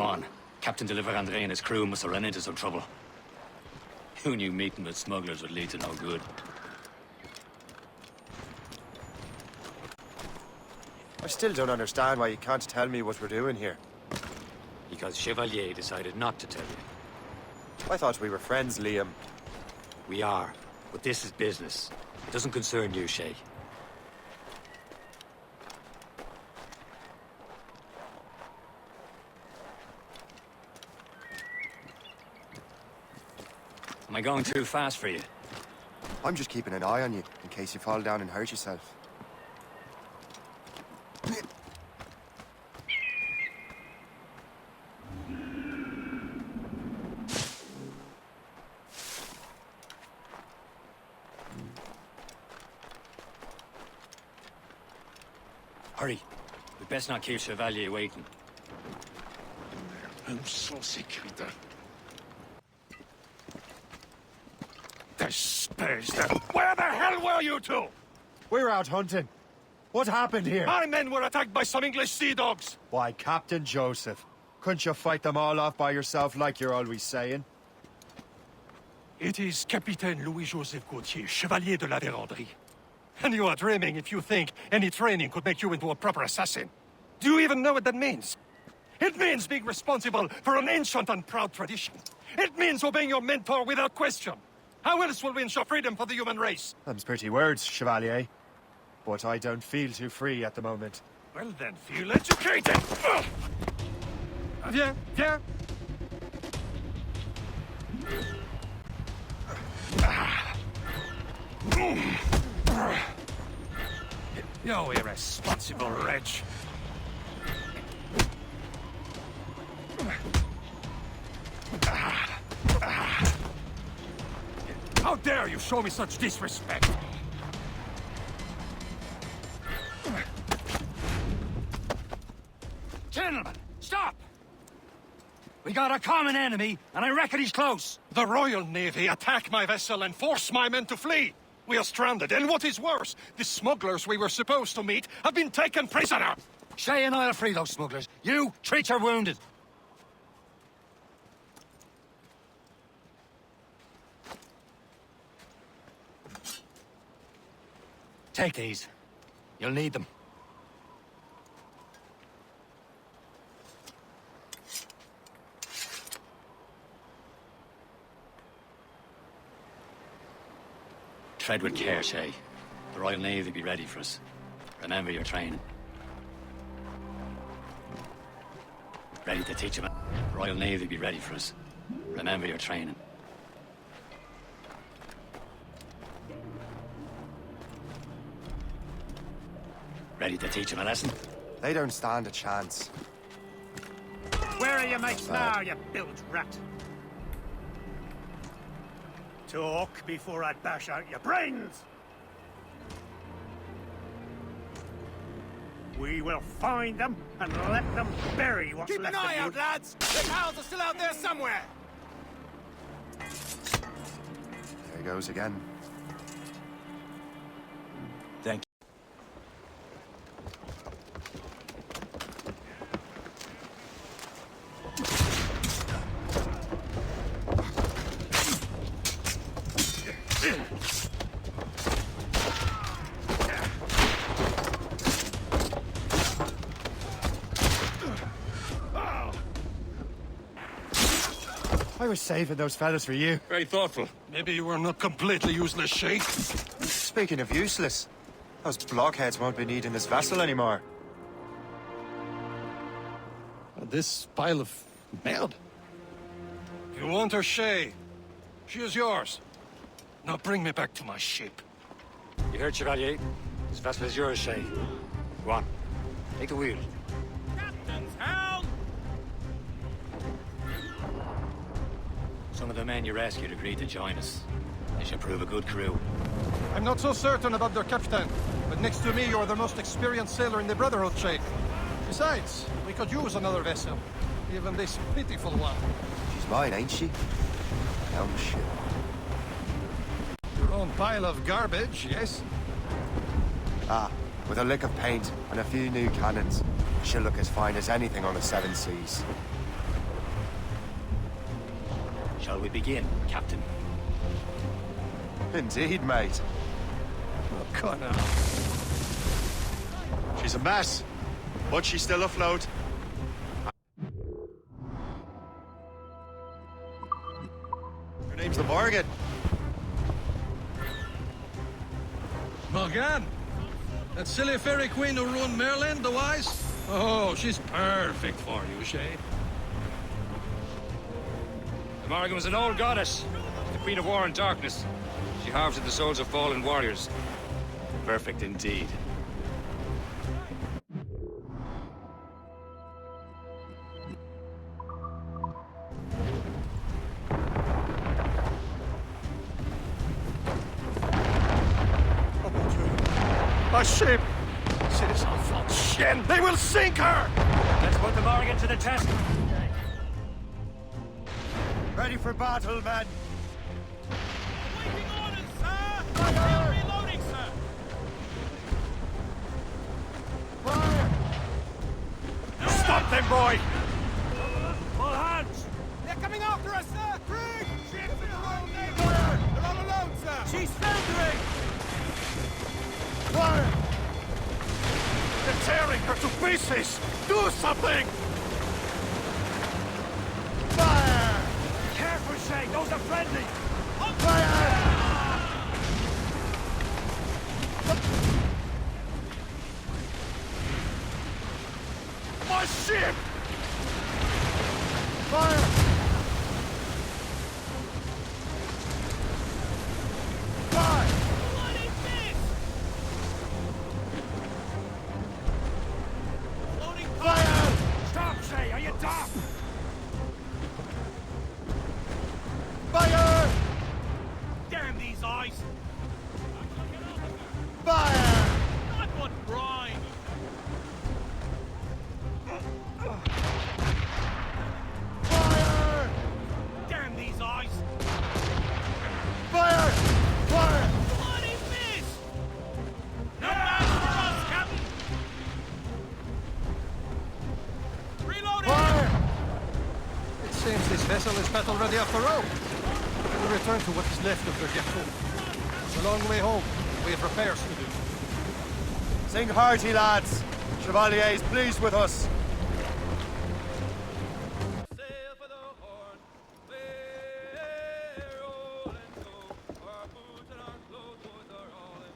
Come on. Captain de Andre and his crew must have run into some trouble. Who knew meeting with smugglers would lead to no good? I still don't understand why you can't tell me what we're doing here. Because Chevalier decided not to tell you. I thought we were friends, Liam. We are, but this is business. It doesn't concern you, Shay. Am I going too fast for you? I'm just keeping an eye on you, in case you fall down and hurt yourself. Hurry. We best not keep Chevalier waiting. Où sont ces crétins? Where the hell were you two? We're out hunting. What happened here? My men were attacked by some English sea dogs. Why, Captain Joseph. Couldn't you fight them all off by yourself like you're always saying? It is Capitaine Louis-Joseph Gauthier, Chevalier de la Vérendrye. And you are dreaming if you think any training could make you into a proper assassin. Do you even know what that means? It means being responsible for an ancient and proud tradition. It means obeying your mentor without question. How else will we ensure freedom for the human race? Them's pretty words, Chevalier. But I don't feel too free at the moment. Well then, feel educated! Viens, viens! You irresponsible wretch! How dare you show me such disrespect? Gentlemen, stop! We got a common enemy, and I reckon he's close. The Royal Navy attack my vessel and force my men to flee. We are stranded, and what is worse, the smugglers we were supposed to meet have been taken prisoner. Shay and I'll free those smugglers. You, treat your wounded. Take these. You'll need them. Tread with care, Shay. The Royal Navy will be ready for us. Remember your training. Ready to teach them. The Royal Navy will be ready for us. Remember your training. Ready to teach them a lesson? They don't stand a chance. Where are your mates now, you bilge rat? Talk before I bash out your brains! We will find them and let them bury what's left of you. Keep an eye out, lads! The pals are still out there somewhere! There he goes again. Thank you. I was saving those fellas for you. Very thoughtful. Maybe you were not completely useless, Shay. Speaking of useless, those blockheads won't be needing this vessel anymore. This pile of mud. You want her, Shay? She is yours. Now bring me back to my ship. You heard, Chevalier? This vessel is yours, Shay. Go on. Take the wheel. Captain's helm! Some of the men you rescued agreed to join us. They should prove a good crew. I'm not so certain about their captain, but next to me you're the most experienced sailor in the Brotherhood, Shay. Besides, we could use another vessel. Even this pitiful one. She's mine, ain't she? Oh, shit. Your own pile of garbage, yes? Ah, with a lick of paint and a few new cannons, she'll look as fine as anything on the Seven Seas. Shall we begin, Captain? Indeed, mate. Oh, Connor. She's a mess, but she's still afloat. Her name's the Morgan. Morgan? That silly fairy queen who ruined Merlin, the wise? Oh, she's perfect for you, Shay. The Morgan was an old goddess, the Queen of War and Darkness. She harvested the souls of fallen warriors. Perfect indeed. My ship! Citizen von Shen! They will sink her! Let's put the Morgan to the test. Ready for battle, men. Waiting orders, sir! Still reloading, sir! Stop them, boy! All hands! They're coming after us, sir! Brig! Ships in the wrong name! They're all alone, sir! She's foundering! Fire! They're tearing her to pieces! Do something! Fire! Careful, Shay! Those are friendly! Fire! My ship! Fire! Fire! What is this? Loading Fire! Stop, Shay! Are you dumb? Fire! Damn these eyes! Fire! Not what brine! Fire! Damn these eyes! Fire! Fire! What is this? No match for us, Captain! Reloading! Fire! It seems this vessel is battle ready off the road. We'll return to what is left of their depot. It's a long way home. We have repairs to do. Sing hearty, lads. Chevalier is pleased with us. Sail for the horn, we're rolling so. Our boots and our clothes are all in the horn.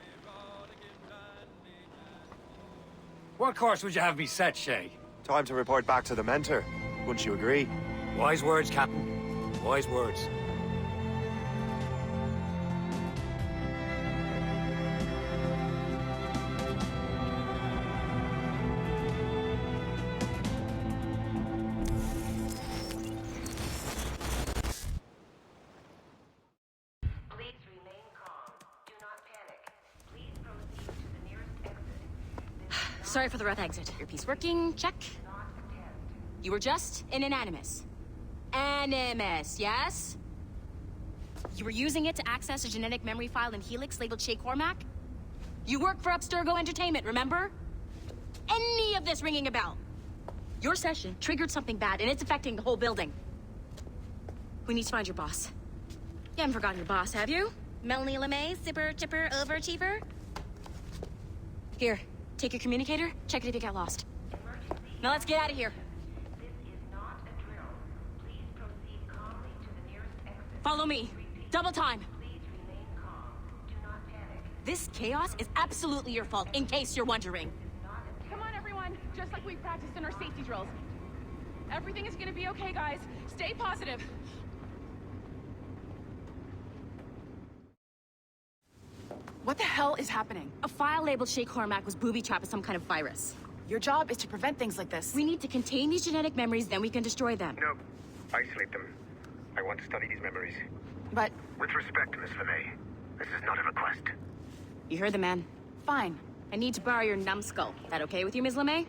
We're rolling in brandy and What course would you have me set, Shay? Time to report back to the mentor. Wouldn't you agree? Wise words, Captain. Wise words. Please remain calm. Do not panic. Please proceed to the nearest exit. Sorry for the rough exit. Earpiece working, check. Not attend. You were just in an animus. Animus, yes? You were using it to access a genetic memory file in Helix labeled Shay Cormac? You work for Abstergo Entertainment, remember? Any of this ringing a bell? Your session triggered something bad, and it's affecting the whole building. We need to find your boss. You haven't forgotten your boss, have you? Melanie LeMay, zipper, chipper, overachiever? Here, take your communicator, check it if you got lost. Now let's get out of here. This is not a drill. Please proceed calmly to the nearest exit. Follow me. Double time. Please remain calm. Do not panic. This chaos is absolutely your fault, in case you're wondering. Come on, everyone. Just like we practiced in our safety drills. Everything is gonna be okay, guys. Stay positive. What the hell is happening? A file labeled Shay Cormac was booby-trapped with some kind of virus. Your job is to prevent things like this. We need to contain these genetic memories, then we can destroy them. No. Isolate them. I want to study these memories. But, With respect, Miss LeMay, this is not a request. You heard the man. fine. I need to borrow your numbskull. That okay with you, Ms. LeMay?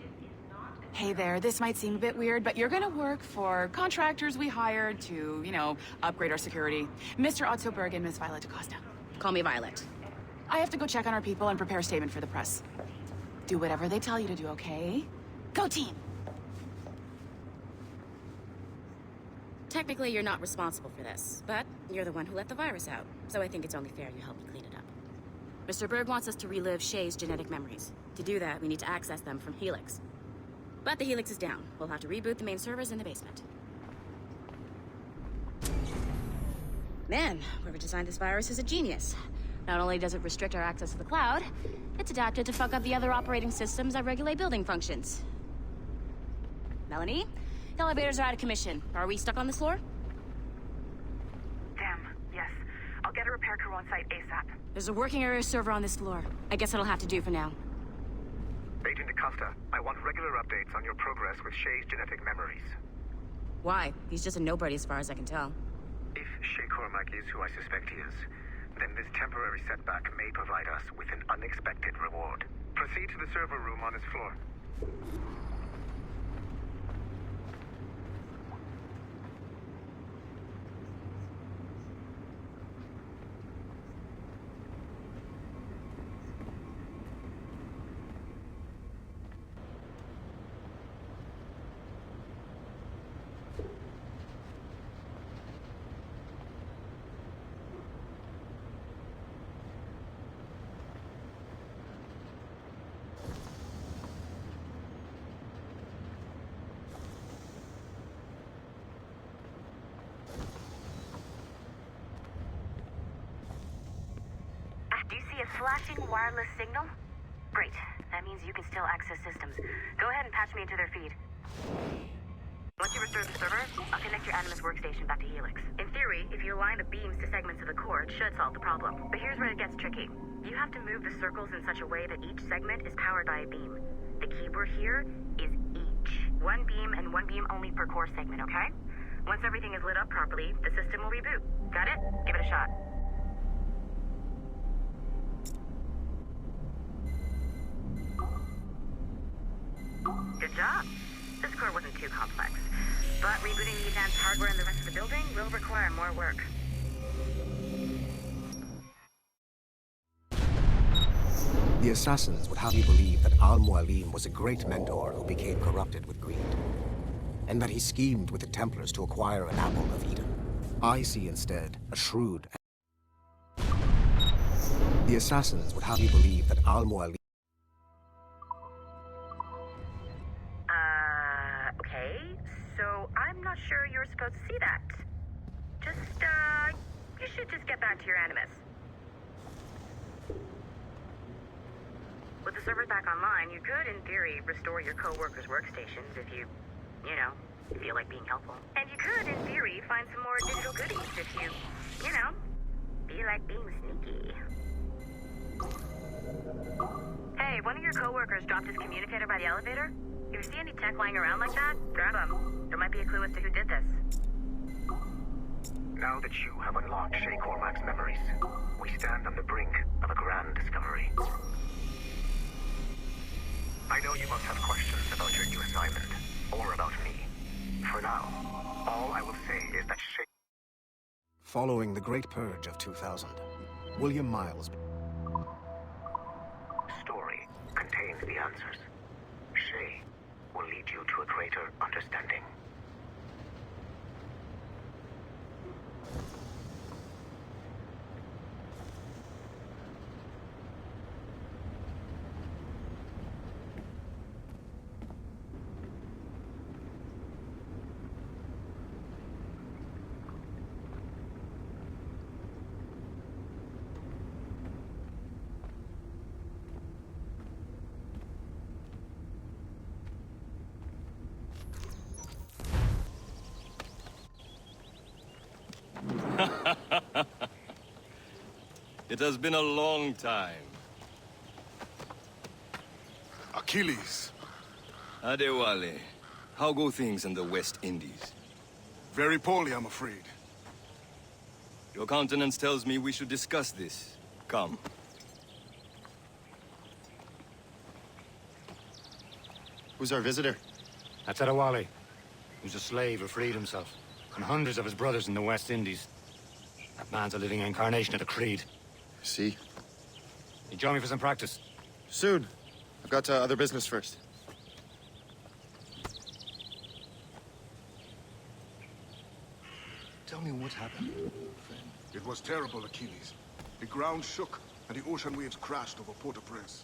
Hey there, this might seem a bit weird, but you're gonna work for contractors we hired to, you know, upgrade our security. Mr. Otto Berg and Miss Violet DaCosta. Call me Violet. I have to go check on our people and prepare a statement for the press. Do whatever they tell you to do, okay? Go team! Technically, you're not responsible for this, but you're the one who let the virus out, so I think it's only fair you help me clean it up. Mr. Berg wants us to relive Shay's genetic memories. To do that, we need to access them from Helix. But the Helix is down. We'll have to reboot the main servers in the basement. Man, whoever designed this virus is a genius. Not only does it restrict our access to the cloud, it's adapted to fuck up the other operating systems that regulate building functions. Melanie? The elevators are out of commission. Are we stuck on this floor? Damn, yes. I'll get a repair crew on site ASAP. There's a working area server on this floor. I guess it'll have to do for now. Agent DaCosta, I want regular updates on your progress with Shay's genetic memories. Why? He's just a nobody as far as I can tell. If Shay Cormac is who I suspect he is, then this temporary setback may provide us with an unexpected reward. Proceed to the server room on his floor. Do you see a flashing wireless signal? Great. That means you can still access systems. Go ahead and patch me into their feed. Once you restore the server, I'll connect your Animus workstation back to Helix. In theory, if you align the beams to segments of the core, it should solve the problem. But here's where it gets tricky. You have to move the circles in such a way that each segment is powered by a beam. The keyword here is each. One beam and one beam only per core segment, okay? Once everything is lit up properly, the system will reboot. Got it? Give it a shot. Good job. This core wasn't too complex, but rebooting the advanced hardware and the rest of the building will require more work. The assassins would have you believe that Al-Mualim was a great mentor who became corrupted with greed, and that he schemed with the Templars to acquire an apple of Eden. I see instead a shrewd... The assassins would have you believe that Al-Mualim... Okay, so I'm not sure you're supposed to see that. You should just get back to your Animus. With the servers back online, you could, in theory, restore your co-workers' workstations if you feel like being helpful. And you could, in theory, find some more digital goodies if you feel like being sneaky. Hey, one of your co-workers dropped his communicator by the elevator. If you see any tech lying around like that, grab them. There might be a clue as to who did this. Now that you have unlocked Shay Cormac's memories, we stand on the brink of a grand discovery. I know you must have questions about your new assignment, or about me. For now, all I will say is that Shay... Following the Great Purge of 2000, William Miles... Story contains the answers. Shay will lead you to a greater understanding. It has been a long time. Achilles. Adewale, how go things in the West Indies? Very poorly, I'm afraid. Your countenance tells me we should discuss this. Come. Who's our visitor? That's Adewale, who's a slave who freed himself, and hundreds of his brothers in the West Indies. That man's a living incarnation of the Creed. See? You join me for some practice? Soon. I've got other business first. Tell me what happened, friend. It was terrible, Achilles. The ground shook, and the ocean waves crashed over Port-au-Prince.